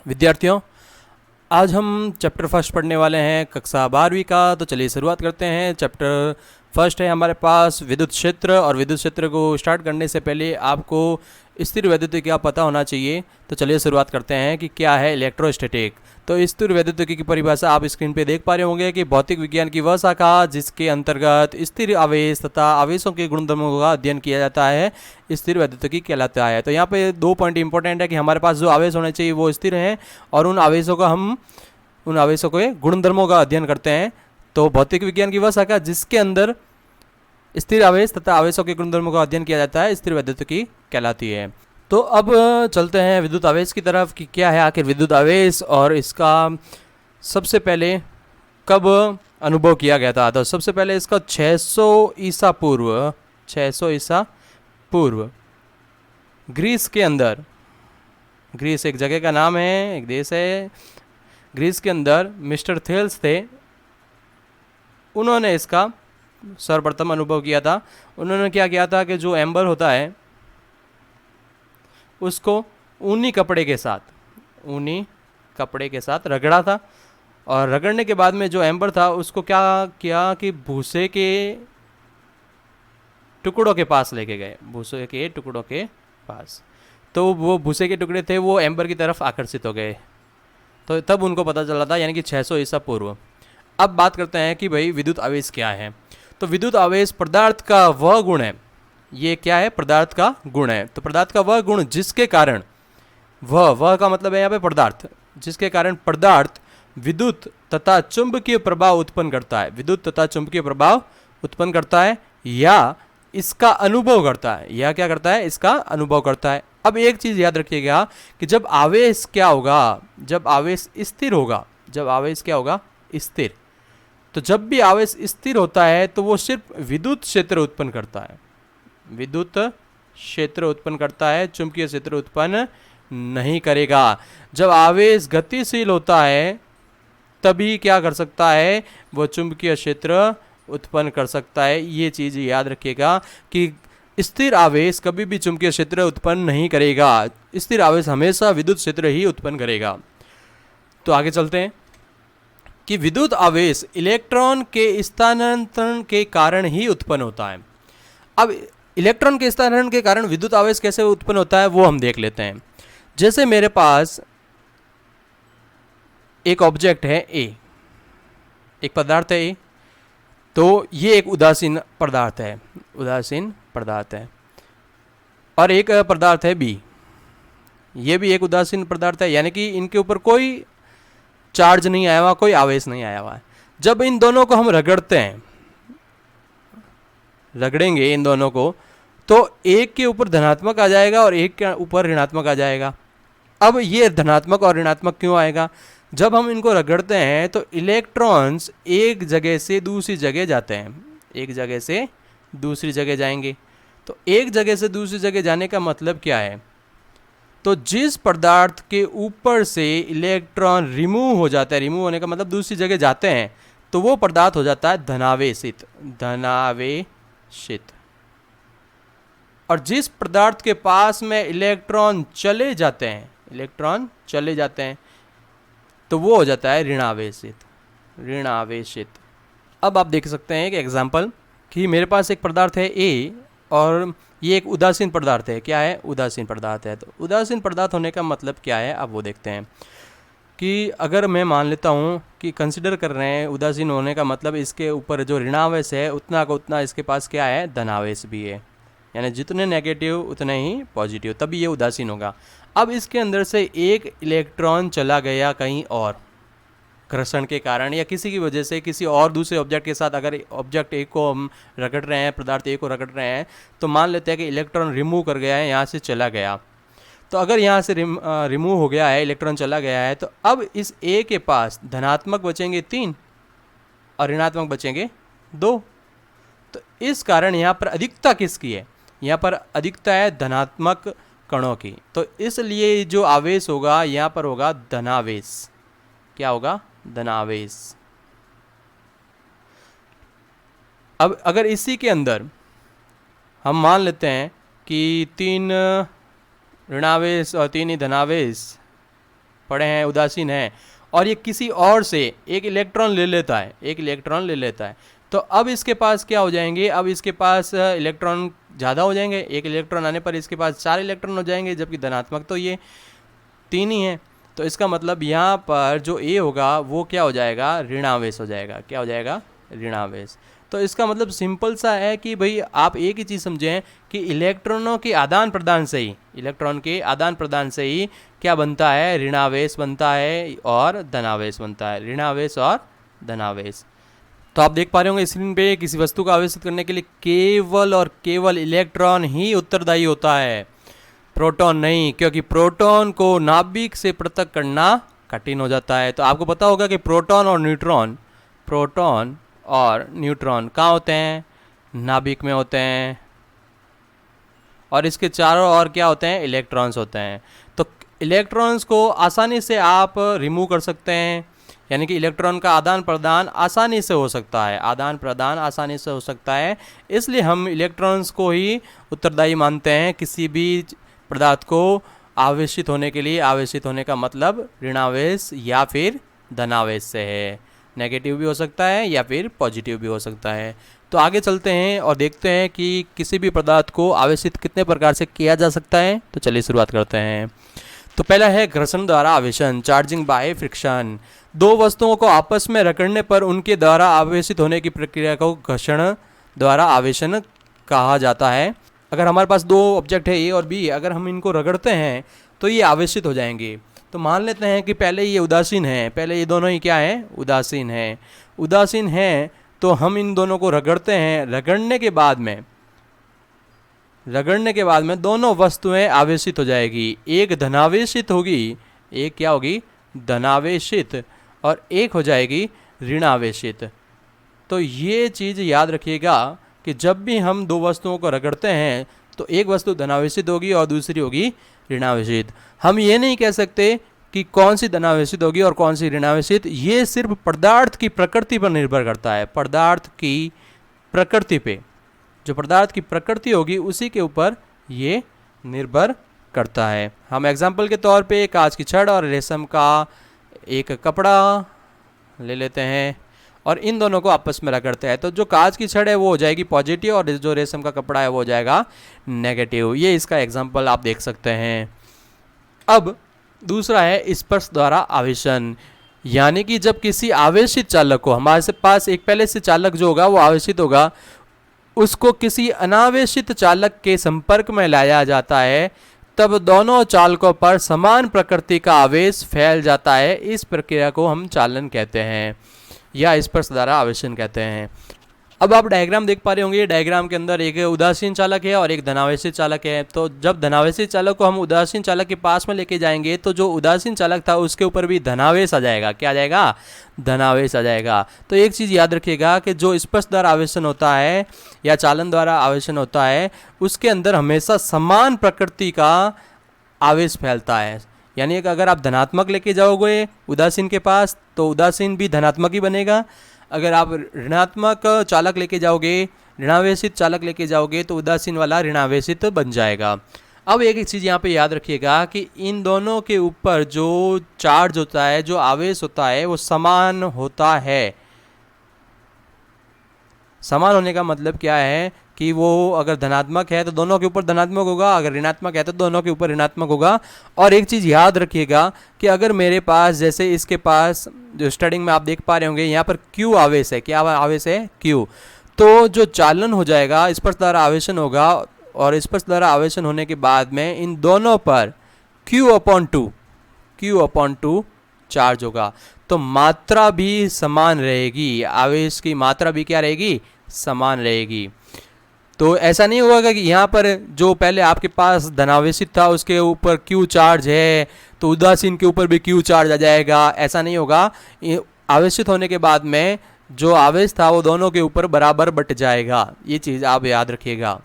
विद्यार्थियों, आज हम चैप्टर फर्स्ट पढ़ने वाले हैं कक्षा 12वीं का। तो चलिए शुरुआत करते हैं। चैप्टर फर्स्ट है हमारे पास विद्युत क्षेत्र, और विद्युत क्षेत्र को स्टार्ट करने से पहले आपको स्थिर वैद्युतिकी का पता होना चाहिए। तो चलिए शुरुआत करते हैं कि क्या है इलेक्ट्रोस्टैटिक। तो स्थिर वैद्युतिकी की परिभाषा आप स्क्रीन पे देख पा रहे होंगे कि भौतिक विज्ञान की वह शाखा जिसके अंतर्गत स्थिर आवेश तथा आवेशों के गुणधर्मों का अध्ययन किया जाता है स्थिर वैद्युतिकी कहलाता है। तो यहाँ पे 2 पॉइंट इंपॉर्टेंट है कि हमारे पास जो आवेश होने चाहिए वो स्थिर हैं, और उन आवेशों के गुणधर्मों का अध्ययन करते हैं। तो भौतिक विज्ञान की वह शाखा जिसके अंदर स्थिर आवेश तथा आवेशों के गुणधर्मों का अध्ययन किया जाता है स्थिर वैद्युतिकी कहलाती है। तो अब चलते हैं विद्युत आवेश की तरफ कि क्या है आखिर विद्युत आवेश, और इसका सबसे पहले कब अनुभव किया गया था। तो सबसे पहले इसका 600 ईसा पूर्व ग्रीस के अंदर, ग्रीस एक जगह का नाम है, एक देश है, ग्रीस के अंदर मिस्टर थेल्स थे, उन्होंने इसका सर्वप्रथम अनुभव किया था। उन्होंने क्या किया था कि जो एम्बर होता है उसको ऊनी कपड़े के साथ रगड़ा था, और रगड़ने के बाद में जो एम्बर था उसको क्या किया कि भूसे के टुकड़ों के पास लेके गए, भूसे के टुकड़ों के पास। तो वो भूसे के टुकड़े थे वो एम्बर की तरफ आकर्षित हो गए, तो तब उनको पता चला था, यानी कि 600 ईसा पूर्व। अब बात करते हैं कि भाई विद्युत आवेश क्या है। तो विद्युत आवेश पदार्थ का वह गुण है, ये क्या है, पदार्थ का गुण है। तो पदार्थ का वह गुण जिसके कारण, वह का मतलब है यहाँ पे पदार्थ, जिसके कारण पदार्थ विद्युत तथा चुंबकीय प्रभाव उत्पन्न करता है, विद्युत तथा चुंबकीय प्रभाव उत्पन्न करता है, या इसका अनुभव करता है, या क्या करता है, इसका अनुभव करता है। अब एक चीज याद रखिएगा कि जब आवेश क्या होगा, जब आवेश स्थिर होगा, जब आवेश क्या होगा, स्थिर, तो जब भी आवेश स्थिर होता है तो वो सिर्फ विद्युत क्षेत्र उत्पन्न करता है, विद्युत क्षेत्र उत्पन्न करता है, चुंबकीय क्षेत्र उत्पन्न नहीं करेगा। जब आवेश गतिशील होता है तभी क्या कर सकता है, वो चुंबकीय क्षेत्र उत्पन्न कर सकता है। ये चीज याद रखिएगा कि स्थिर आवेश कभी भी चुंबकीय क्षेत्र उत्पन्न नहीं करेगा, स्थिर आवेश हमेशा विद्युत क्षेत्र ही उत्पन्न करेगा। तो आगे चलते हैं कि विद्युत आवेश इलेक्ट्रॉन के स्थानांतरण के कारण ही उत्पन्न होता है। अब इलेक्ट्रॉन के स्थानांतरण के कारण विद्युत आवेश कैसे उत्पन्न होता है वो हम देख लेते हैं। जैसे मेरे पास एक ऑब्जेक्ट है ए, एक पदार्थ है ए, तो ये एक उदासीन पदार्थ है, और एक पदार्थ है बी, ये भी एक उदासीन पदार्थ है, यानी कि इनके ऊपर कोई चार्ज नहीं आया हुआ, कोई आवेश नहीं आया हुआ है। जब इन दोनों को हम रगड़ेंगे इन दोनों को, तो एक के ऊपर धनात्मक आ जाएगा और एक के ऊपर ऋणात्मक आ जाएगा। अब ये धनात्मक और ऋणात्मक क्यों आएगा, जब हम इनको रगड़ते हैं तो इलेक्ट्रॉन्स एक जगह से दूसरी जगह जाते हैं, एक जगह से दूसरी जगह जाएंगे। तो एक जगह से दूसरी जगह जाने का मतलब क्या है, तो जिस पदार्थ के ऊपर से इलेक्ट्रॉन रिमूव हो जाता है, रिमूव होने का मतलब दूसरी जगह जाते हैं, तो वो पदार्थ हो जाता है धनावेशित, और जिस पदार्थ के पास में इलेक्ट्रॉन चले जाते हैं, तो वो हो जाता है ऋणावेशित। अब आप देख सकते हैं एक एग्जाम्पल कि मेरे पास एक पदार्थ है ए, और ये एक उदासीन पदार्थ है। क्या है, उदासीन पदार्थ है। तो उदासीन पदार्थ होने का मतलब क्या है, अब वो देखते हैं कि अगर मैं मान लेता हूँ कि कंसिडर कर रहे हैं उदासीन होने का मतलब इसके ऊपर जो ऋणावेश है उतना का उतना इसके पास क्या है, धनावेश भी है, यानी जितने नेगेटिव उतने ही पॉजिटिव, तभी ये उदासीन होगा। अब इसके अंदर से एक इलेक्ट्रॉन चला गया कहीं और, घर्षण के कारण या किसी की वजह से किसी और दूसरे ऑब्जेक्ट के साथ, अगर ऑब्जेक्ट ए को हम रगड़ रहे हैं, पदार्थ ए को रगड़ रहे हैं, तो मान लेते हैं कि इलेक्ट्रॉन रिमूव कर गया है, यहाँ से चला गया। तो अगर यहाँ से रिमूव हो गया है, इलेक्ट्रॉन चला गया है, तो अब इस ए के पास धनात्मक बचेंगे 3 और ऋणात्मक बचेंगे 2। तो इस कारण यहाँ पर अधिकता किसकी है, यहाँ पर अधिकता है धनात्मक कणों की। तो इसलिए जो आवेश होगा यहाँ पर होगा धनावेश। क्या होगा, धनावेश। अब अगर इसी के अंदर हम मान लेते हैं कि 3 ऋणावेश और 3 ही धनावेश पड़े हैं, उदासीन हैं, और ये किसी और से एक इलेक्ट्रॉन ले लेता है, एक इलेक्ट्रॉन ले लेता है, तो अब इसके पास क्या हो जाएंगे, अब इसके पास इलेक्ट्रॉन ज़्यादा हो जाएंगे। एक इलेक्ट्रॉन आने पर इसके पास 4 इलेक्ट्रॉन हो जाएंगे, जबकि धनात्मक तो ये 3 ही है। तो इसका मतलब यहाँ पर जो ए होगा वो क्या हो जाएगा, ऋणावेश हो जाएगा। क्या हो जाएगा, ऋणावेश। तो इसका मतलब सिंपल सा है कि भाई आप एक ही चीज़ समझें कि इलेक्ट्रॉनों के आदान प्रदान से ही, इलेक्ट्रॉन के आदान प्रदान से ही क्या बनता है, ऋणावेश बनता है और धनावेश बनता है, ऋणावेश और धनावेश। तो आप देख पा रहे होंगे स्क्रीन पे, किसी वस्तु को आवेशित करने के लिए केवल और केवल इलेक्ट्रॉन ही उत्तरदायी होता है, प्रोटॉन नहीं, क्योंकि प्रोटॉन को नाभिक से पृथक करना कठिन हो जाता है। तो आपको पता होगा कि प्रोटॉन और न्यूट्रॉन कहाँ होते हैं, नाभिक में होते हैं, और इसके चारों ओर क्या होते हैं, इलेक्ट्रॉन्स होते हैं। तो इलेक्ट्रॉन्स को आसानी से आप रिमूव कर सकते हैं, यानी कि इलेक्ट्रॉन का आदान प्रदान आसानी से हो सकता है, आदान प्रदान आसानी से हो सकता है। इसलिए हम इलेक्ट्रॉन्स को ही उत्तरदायी मानते हैं किसी भी पदार्थ को आवेशित होने के लिए। आवेशित होने का मतलब ऋणावेश या फिर धनावेश से है, नेगेटिव भी हो सकता है या फिर पॉजिटिव भी हो सकता है। तो आगे चलते हैं और देखते हैं कि किसी भी पदार्थ को आवेशित कितने प्रकार से किया जा सकता है। तो चलिए शुरुआत करते हैं। तो पहला है घर्षण द्वारा आवेशन, चार्जिंग बाय फ्रिक्शन। दो वस्तुओं को आपस में रगड़ने पर उनके द्वारा आवेशित होने की प्रक्रिया को घर्षण द्वारा आवेशन कहा जाता है। अगर हमारे पास दो ऑब्जेक्ट है ए और बी, अगर हम इनको रगड़ते हैं तो ये आवेशित हो जाएंगे। तो मान लेते हैं कि पहले ये उदासीन है, पहले ये दोनों ही क्या हैं, उदासीन हैं। उदासीन हैं तो हम इन दोनों को रगड़ते हैं, रगड़ने के बाद में दोनों वस्तुएं आवेशित हो जाएगी। एक धनावेशित होगी, एक क्या होगी, धनावेशित, और एक हो जाएगी ऋणावेशित। तो ये चीज़ याद रखिएगा कि जब भी हम दो वस्तुओं को रगड़ते हैं तो एक वस्तु धनावेशित होगी और दूसरी होगी ऋणावेशित। हम ये नहीं कह सकते कि कौन सी धनावेशित होगी और कौन सी ऋणावेशित, ये सिर्फ पदार्थ की प्रकृति पर निर्भर करता है। पदार्थ की प्रकृति पे, जो पदार्थ की प्रकृति होगी उसी के ऊपर ये निर्भर करता है। हम एग्जाम्पल के तौर पे कांच की छड़ और रेशम का एक कपड़ा ले लेते हैं और इन दोनों को आपस में रगड़ते हैं। तो जो कांच की छड़ है वो हो जाएगी पॉजिटिव और जो रेशम का कपड़ा है वो हो जाएगा नेगेटिव। ये इसका एग्जाम्पल आप देख सकते हैं। अब दूसरा है स्पर्श द्वारा आवेशन, यानी कि जब किसी आवेशित चालक को, हमारे पास एक पहले से चालक जो होगा वो आवेशित होगा, उसको किसी अनावेशित चालक के संपर्क में लाया जाता है, तब दोनों चालकों पर समान प्रकृति का आवेश फैल जाता है। इस प्रक्रिया को हम चालन कहते हैं या स्पर्श द्वारा आवेशन कहते हैं। अब आप डायग्राम देख पा रहे होंगे, डायग्राम के अंदर एक उदासीन चालक है और एक धनावेशित चालक है। तो जब धनावेशित चालक को हम उदासीन चालक के पास में लेके जाएंगे तो जो उदासीन चालक था उसके ऊपर भी धनावेश आ जाएगा। क्या आ जाएगा, धनावेश आ जाएगा। तो एक चीज़ याद रखिएगा कि जो स्पर्श द्वारा आवेशन होता है या चालन द्वारा आवेशन होता है उसके अंदर हमेशा समान प्रकृति का आवेश फैलता है। यानी कि अगर आप धनात्मक लेके जाओगे उदासीन के पास तो उदासीन भी धनात्मक ही बनेगा। अगर आप ऋणात्मक चालक लेके जाओगे, ऋणावेशित चालक लेके जाओगे तो उदासीन वाला ऋणावेशित बन जाएगा। अब एक चीज़ यहाँ पे याद रखिएगा कि इन दोनों के ऊपर जो चार्ज होता है, जो आवेश होता है वो समान होता है। समान होने का मतलब क्या है कि वो अगर धनात्मक है तो दोनों के ऊपर धनात्मक होगा, अगर ऋणात्मक है तो दोनों के ऊपर ऋणात्मक होगा। और एक चीज़ याद रखिएगा कि अगर मेरे पास, जैसे इसके पास जो स्टार्टिंग में आप देख पा रहे होंगे यहाँ पर Q आवेश है। क्या आवेश है, Q। तो जो चालन हो जाएगा स्पर्श द्वारा आवेशन होगा और स्पर्श द्वारा आवेशन होने के बाद में इन दोनों पर Q/2 चार्ज होगा। तो मात्रा भी समान रहेगी, आवेश की मात्रा भी क्या रहेगी, समान रहेगी। तो ऐसा नहीं होगा कि यहाँ पर जो पहले आपके पास धनावेशित था उसके ऊपर Q चार्ज है तो उदासीन के ऊपर भी Q चार्ज आ जाएगा, ऐसा नहीं होगा। आवेशित होने के बाद में जो आवेश था वो दोनों के ऊपर बराबर बट जाएगा। ये चीज़ आप याद रखिएगा।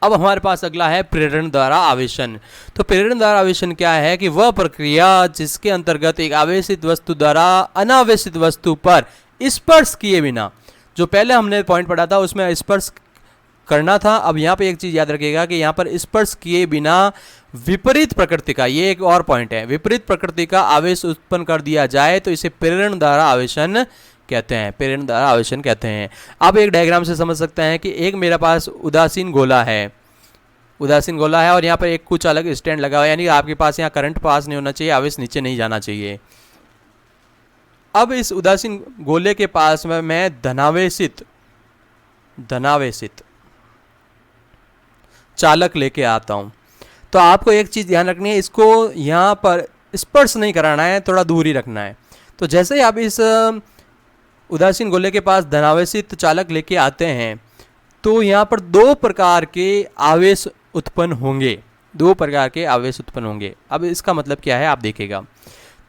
अब हमारे पास अगला है प्रेरण द्वारा आवेशन। तो प्रेरण द्वारा आवेशन क्या है कि वह प्रक्रिया जिसके अंतर्गत एक आवेशित वस्तु द्वारा अनावेशित वस्तु पर स्पर्श किए बिना, जो पहले हमने पॉइंट पढ़ा था उसमें स्पर्श करना था। अब यहाँ पे एक चीज़ याद रखिएगा कि यहाँ पर स्पर्श किए बिना विपरीत प्रकृति का, ये एक और पॉइंट है, विपरीत प्रकृति का आवेश उत्पन्न कर दिया जाए तो इसे प्रेरण द्वारा आवेशन कहते हैं, प्रेरण द्वारा आवेशन कहते हैं। आप एक डायग्राम से समझ सकते हैं कि एक मेरे पास उदासीन गोला है, उदासीन गोला है और यहाँ पर एक कुछ अलग स्टैंड लगा हुआ है, यानी आपके पास यहाँ करंट पास नहीं होना चाहिए, आवेश नीचे नहीं जाना चाहिए। अब इस उदासीन गोले के पास में मैं धनावेशित चालक लेके आता हूँ। तो आपको एक चीज़ ध्यान रखनी है, इसको यहाँ पर स्पर्श नहीं कराना है, थोड़ा दूर ही रखना है। तो जैसे ही आप इस उदासीन गोले के पास धनावेशित चालक लेके आते हैं तो यहाँ पर दो प्रकार के आवेश उत्पन्न होंगे, दो प्रकार के आवेश उत्पन्न होंगे। अब इसका मतलब क्या है आप देखिएगा।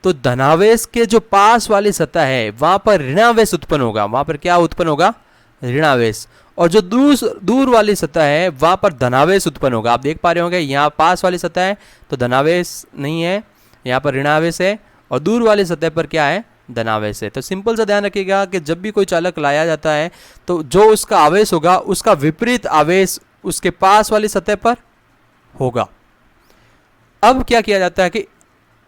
तो धनावेश के जो पास वाली सतह है वहाँ पर ऋणावेश उत्पन्न होगा, वहाँ पर क्या उत्पन्न होगा, ऋणावेश। और जो दूर वाली सतह है वहाँ पर धनावेश उत्पन्न होगा। आप देख पा रहे होंगे यहाँ पास वाली सतह है तो धनावेश नहीं है, यहाँ पर ऋणावेश है, और दूर वाली सतह पर क्या है, धनावेश है। तो सिंपल सा ध्यान रखिएगा कि जब भी कोई चालक लाया जाता है तो जो उसका आवेश होगा उसका विपरीत आवेश उसके पास वाली सतह पर होगा। अब क्या किया जाता है कि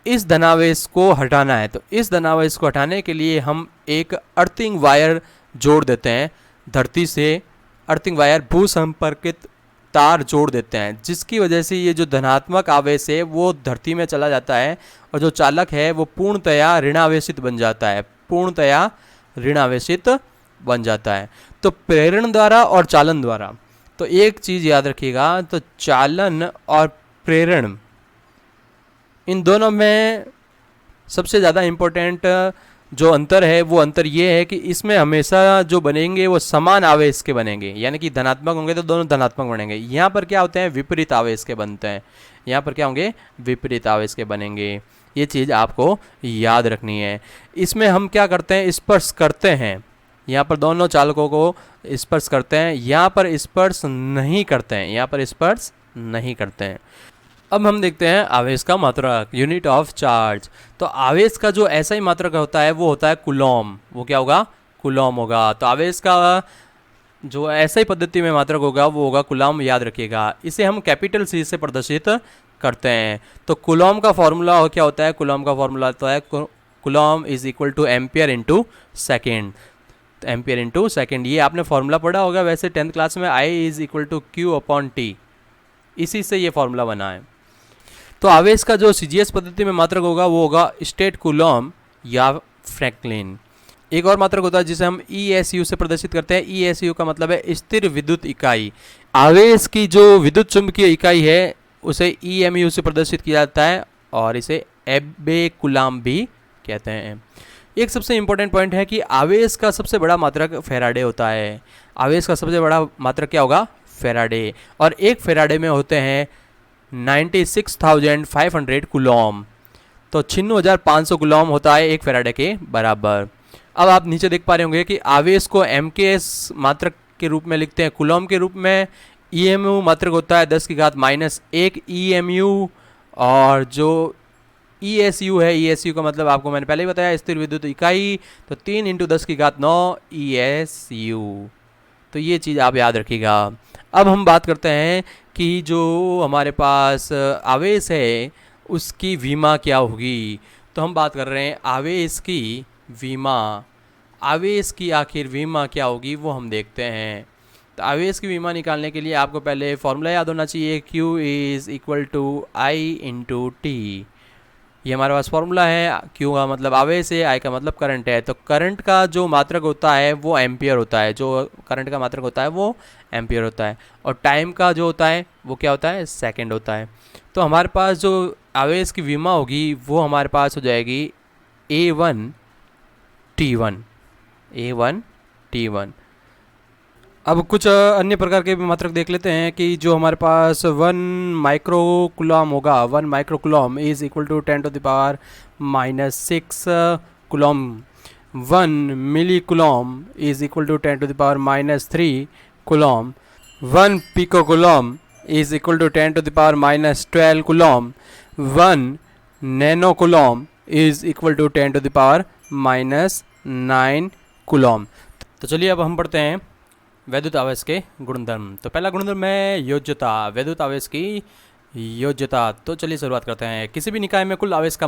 इस धनावेश को हटाना है, तो इस धनावेश को हटाने के लिए हम एक अर्थिंग वायर जोड़ देते हैं, धरती से अर्थिंग वायर भू संपर्कित तार जोड़ देते हैं, जिसकी वजह से ये जो धनात्मक आवेश है वो धरती में चला जाता है और जो चालक है वो पूर्णतया ऋणावेशित बन जाता है, पूर्णतया ऋणावेशित बन जाता है। तो प्रेरण द्वारा और चालन द्वारा, तो एक चीज़ याद रखिएगा, तो चालन और प्रेरण इन दोनों में सबसे ज़्यादा इम्पोर्टेंट जो अंतर है वो अंतर ये है कि इसमें हमेशा जो बनेंगे वो समान आवेश के बनेंगे, यानी कि धनात्मक होंगे तो दोनों धनात्मक बनेंगे। यहाँ पर क्या होते हैं, विपरीत आवेश के बनते हैं, यहाँ पर क्या होंगे, विपरीत आवेश के बनेंगे। ये चीज़ आपको याद रखनी है। इसमें हम क्या करते हैं, स्पर्श करते हैं, यहाँ पर दोनों चालकों को स्पर्श करते हैं, यहाँ पर स्पर्श नहीं करते हैं, यहाँ पर स्पर्श नहीं करते हैं। अब हम देखते हैं आवेश का मात्रक, यूनिट ऑफ चार्ज। तो आवेश का जो ऐसा ही मात्रक होता है वो होता है कूलॉम, वो क्या होगा, कूलॉम होगा। तो आवेश का जो ऐसा ही पद्धति में मात्रक होगा वो होगा कूलॉम, याद रखिएगा। इसे हम कैपिटल सी से प्रदर्शित करते हैं। तो कूलॉम का फॉर्मूला क्या होता है, कूलॉम का फॉर्मूला होता है coulomb is equal to ampere into second, ampere into second. ये आपने फॉर्मूला पढ़ा होगा वैसे 10th क्लास में, I is equal to q upon t, इसी से ये फॉर्मूला बना है। तो आवेश का जो सीजीएस पद्धति में मात्रक होगा वो होगा स्टेट कूलॉम या फ्रैंकलिन। एक और मात्रक होता है जिसे हम ESU से प्रदर्शित करते हैं। ESU का मतलब है स्थिर विद्युत इकाई। आवेश की जो विद्युत चुंबकीय इकाई है उसे EMU से प्रदर्शित किया जाता है और इसे एबे कूलॉम भी कहते हैं। एक सबसे इंपॉर्टेंट पॉइंट है कि आवेश का सबसे बड़ा मात्रक फैराडे होता है। आवेश का सबसे बड़ा मात्रक क्या होगा, फैराडे। और एक फैराडे में होते हैं 96,500 कूलॉम। तो 96,500 कूलॉम होता है एक फैराडे के बराबर। अब आप नीचे देख पा रहे होंगे कि आवेश को MKS मात्रक के रूप में लिखते हैं, कूलॉम के रूप में। EMU मात्रक होता है 10⁻1 EMU, और जो ESU है, ESU का मतलब आपको मैंने पहले ही बताया, स्थिर विद्युत इकाई, तो 3 × 10⁹ ESU। तो ये चीज़ आप याद रखिएगा। अब हम बात करते हैं कि जो हमारे पास आवेश है उसकी विमा क्या होगी। तो हम बात कर रहे हैं आवेश की विमा। आवेश की आखिर विमा क्या होगी वो हम देखते हैं। तो आवेश की विमा निकालने के लिए आपको पहले फॉर्मूला याद होना चाहिए, Q is equal to I × T। ये हमारे पास फॉर्मूला है। Q का मतलब आवेश है, I का मतलब करंट है। तो करंट का जो मात्रक होता है वो एम्पियर होता है, जो करंट का मात्रक होता है वो एम्पियर होता है, और टाइम का जो होता है वो क्या होता है, सेकंड होता है। तो हमारे पास जो आवेश की विमा होगी वो हमारे पास हो जाएगी A1 T1, A1 T1। अब कुछ अन्य प्रकार के मात्रक देख लेते हैं कि जो हमारे पास 1 माइक्रो कूलॉम होगा, 1 micro coulomb is equal to 10⁻⁻6 coulomb. 1 milli coulomb is equal to 10⁻³ coulomb. 1 pico coulomb is equal to 10⁻12 coulomb. 1 nano coulomb is equal to 10⁻9 coulomb. तो चलिए अब हम पढ़ते हैं वैद्युत आवेश के गुणधर्म। तो पहला गुणधर्म है योज्यता, वैद्युत आवेश की योज्यता। तो चलिए शुरुआत करते हैं। किसी भी निकाय में कुल आवेश का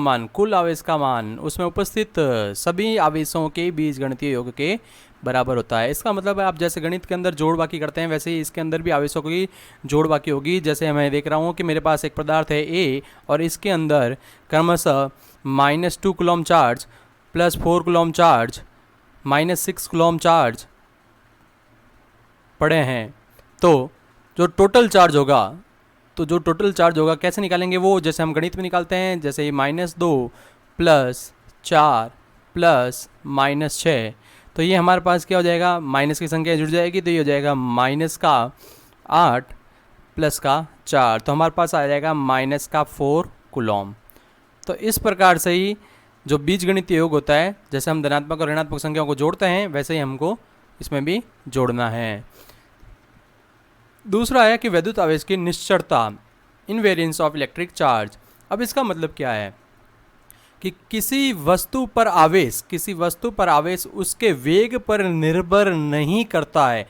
मान उसमें उपस्थित सभी आवेशों के बीजगणितीय योग के बराबर होता है। इसका मतलब है आप जैसे गणित के अंदर जोड़ बाकी करते हैं वैसे ही इसके अंदर भी आवेशों की जोड़ बाकी होगी। जैसे मैं देख रहा हूँ कि मेरे पास एक पदार्थ है ए और इसके अंदर क्रमशः -2 coulomb charge +4 coulomb charge -6 coulomb charge पड़े हैं। तो जो टोटल चार्ज होगा कैसे निकालेंगे वो, जैसे हम गणित में निकालते हैं, जैसे -2 +4 +-6। तो ये हमारे पास क्या हो जाएगा, माइनस की संख्या जुड़ जाएगी तो ये हो जाएगा -8 +4, तो हमारे पास आ जाएगा -4 कूलम। तो इस प्रकार से ही जो बीजगणितीय योग होता है, जैसे हम धनात्मक और ऋणात्मक संख्याओं को जोड़ते हैं वैसे ही हमको इसमें भी जोड़ना है। दूसरा है कि वैद्युत आवेश की निश्चरता, इनवेरियंस ऑफ इलेक्ट्रिक चार्ज। अब इसका मतलब क्या है कि किसी वस्तु पर आवेश उसके वेग पर निर्भर नहीं करता है,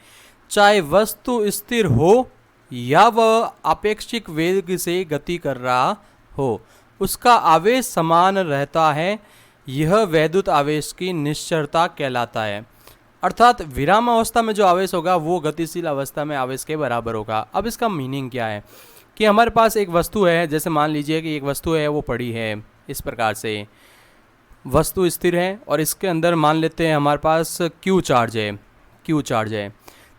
चाहे वस्तु स्थिर हो या वह अपेक्षित वेग से गति कर रहा हो, उसका आवेश समान रहता है। यह वैद्युत आवेश की निश्चरता कहलाता है। अर्थात विराम अवस्था में जो आवेश होगा वो गतिशील अवस्था में आवेश के बराबर होगा। अब इसका मीनिंग क्या है कि हमारे पास एक वस्तु है, जैसे मान लीजिए कि एक वस्तु है वो पड़ी है, इस प्रकार से वस्तु स्थिर है और इसके अंदर मान लेते हैं हमारे पास क्यू चार्ज है।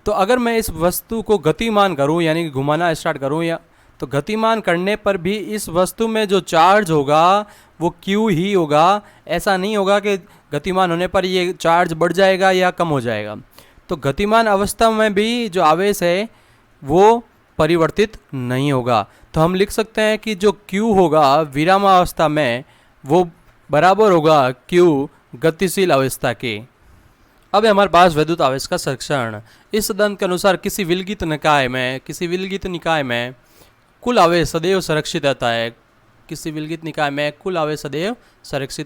तो अगर मैं इस वस्तु को गतिमान करूं यानी कि घुमाना स्टार्ट करूं या तो गतिमान करने पर भी इस वस्तु में जो चार्ज होगा वो क्यू ही होगा। ऐसा नहीं होगा कि गतिमान होने पर ये चार्ज बढ़ जाएगा या कम हो जाएगा। तो गतिमान अवस्था में भी जो आवेश है वो परिवर्तित नहीं होगा। तो हम लिख सकते हैं कि जो Q होगा विरामावस्था में वो बराबर होगा Q गतिशील अवस्था के। अब हमारे पास वैद्युत आवेश का संरक्षण। इस सिद्धांत के अनुसार किसी विलगित निकाय में कुल आवेश सदैव संरक्षित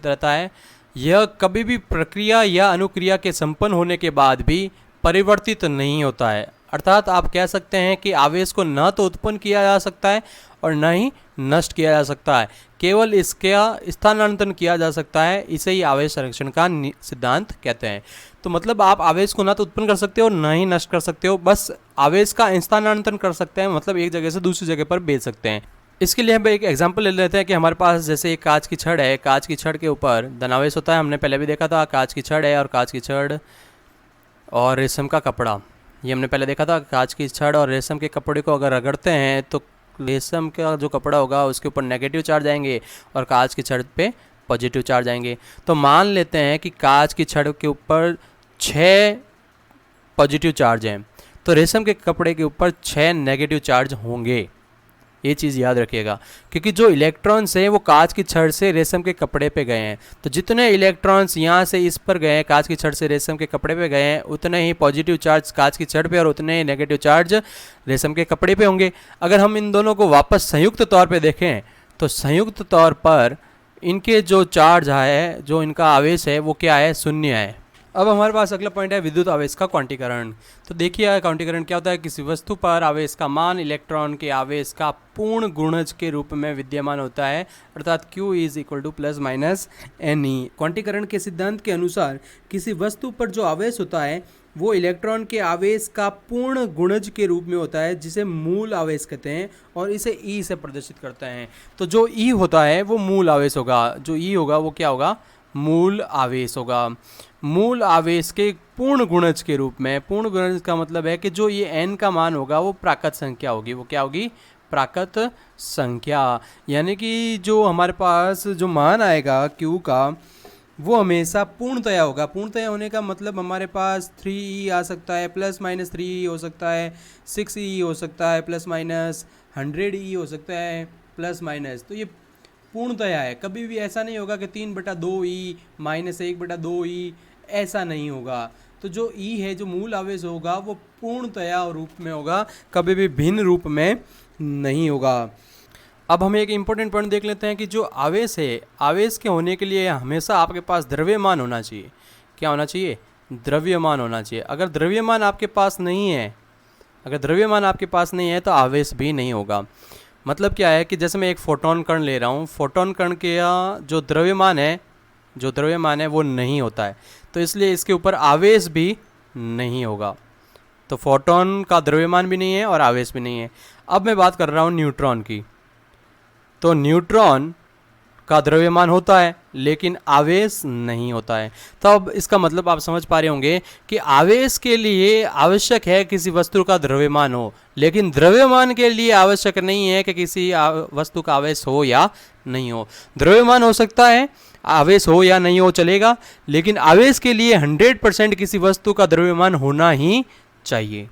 रहता है। यह कभी भी प्रक्रिया या अनुक्रिया के संपन्न होने के बाद भी परिवर्तित नहीं होता है। अर्थात आप कह सकते हैं कि आवेश को न तो उत्पन्न किया जा सकता है और न ही नष्ट किया जा सकता है, केवल इसका स्थानांतरण किया जा सकता है। इसे ही आवेश संरक्षण का सिद्धांत कहते हैं। तो मतलब आप आवेश को ना तो उत्पन्न कर सकते हो न ही नष्ट कर सकते हो, बस आवेश का स्थानांतरण कर सकते हैं, मतलब एक जगह से दूसरी जगह पर भेज सकते हैं। इसके लिए हम एक एग्जांपल ले लेते हैं कि हमारे पास जैसे एक कांच की छड़ है, कांच की छड़ के ऊपर धनावेश होता है। हमने पहले भी देखा था, कांच की छड़ है और कांच की छड़ और रेशम का कपड़ा, ये हमने पहले देखा था। कांच की छड़ और रेशम के कपड़े को अगर रगड़ते हैं तो रेशम का जो कपड़ा होगा उसके ऊपर नेगेटिव चार्ज आएंगे और कांच की छड़ पे पॉजिटिव चार्ज आएंगे। तो मान लेते हैं कि कांच की छड़ के ऊपर 6 पॉजिटिव चार्ज हैं, तो रेशम के कपड़े के ऊपर 6 नेगेटिव चार्ज होंगे। ये चीज़ याद रखिएगा, क्योंकि जो इलेक्ट्रॉन्स हैं वो कांच की छड़ से रेशम के कपड़े पे गए हैं। तो जितने इलेक्ट्रॉन्स यहाँ से इस पर गए हैं, कांच की छड़ से रेशम के कपड़े पे गए हैं, उतने ही पॉजिटिव चार्ज कांच की छड़ पे और उतने ही नेगेटिव चार्ज रेशम के कपड़े पे होंगे। अगर हम इन दोनों को वापस संयुक्त तौर पे देखें तो संयुक्त तौर पर इनके जो चार्ज है, जो इनका आवेश है वो क्या है, 0 है। अब हमारे पास अगला पॉइंट है विद्युत आवेश का क्वांटीकरण। तो देखिए क्वांटीकरण क्या होता है, किसी वस्तु पर आवेश का मान इलेक्ट्रॉन के आवेश का पूर्ण गुणज के रूप में विद्यमान होता है, अर्थात Q = ±NE। क्वांटीकरण के सिद्धांत के अनुसार किसी वस्तु पर जो आवेश होता है वो इलेक्ट्रॉन के आवेश का पूर्ण गुणज के रूप में होता है, जिसे मूल आवेश कहते हैं और इसे E से प्रदर्शित करते हैं। तो जो E होता है वो मूल आवेश होगा, जो E होगा वो क्या होगा, मूल आवेश होगा। मूल आवेश के पूर्ण गुणज के रूप में, पूर्ण गुणज का मतलब है कि जो ये n का मान होगा वो प्राकृत संख्या होगी। वो क्या होगी, प्राकृत संख्या। यानी कि जो हमारे पास जो मान आएगा Q का वो हमेशा पूर्णतया होगा। पूर्णतया होने का मतलब हमारे पास 3E आ सकता है, +-3E हो सकता है, 6E हो सकता है, +-100E हो सकता है, +-। तो ये पूर्णतया है। कभी भी ऐसा नहीं होगा कि 3/2E -1/2E, ऐसा नहीं होगा। तो जो E है, जो मूल आवेश होगा वो पूर्णतया रूप में होगा, कभी भी भिन्न रूप में नहीं होगा। अब हम एक इम्पोर्टेंट पॉइंट देख लेते हैं कि जो आवेश है, आवेश के होने के लिए हमेशा आपके पास द्रव्यमान होना चाहिए। क्या होना चाहिए, द्रव्यमान होना चाहिए। अगर द्रव्यमान आपके पास नहीं है, अगर द्रव्यमान आपके पास नहीं है तो आवेश भी नहीं होगा। मतलब क्या है कि जैसे मैं एक फोटोन कण ले रहा हूँ, फोटोन कण के जो द्रव्यमान है वो नहीं होता है, तो इसलिए इसके ऊपर आवेश भी नहीं होगा। तो फोटोन का द्रव्यमान भी नहीं है और आवेश भी नहीं है। अब मैं बात कर रहा हूँ न्यूट्रॉन की। तो न्यूट्रॉन का द्रव्यमान होता है लेकिन आवेश नहीं होता है। तो अब इसका मतलब आप समझ पा रहे होंगे कि आवेश के लिए आवश्यक है किसी वस्तु का द्रव्यमान हो, लेकिन द्रव्यमान के लिए आवश्यक नहीं है कि किसी वस्तु का आवेश हो या नहीं हो। द्रव्यमान हो सकता है, आवेश हो या नहीं हो चलेगा, लेकिन आवेश के लिए 100% किसी वस्तु का द्रव्यमान होना ही चाहिए।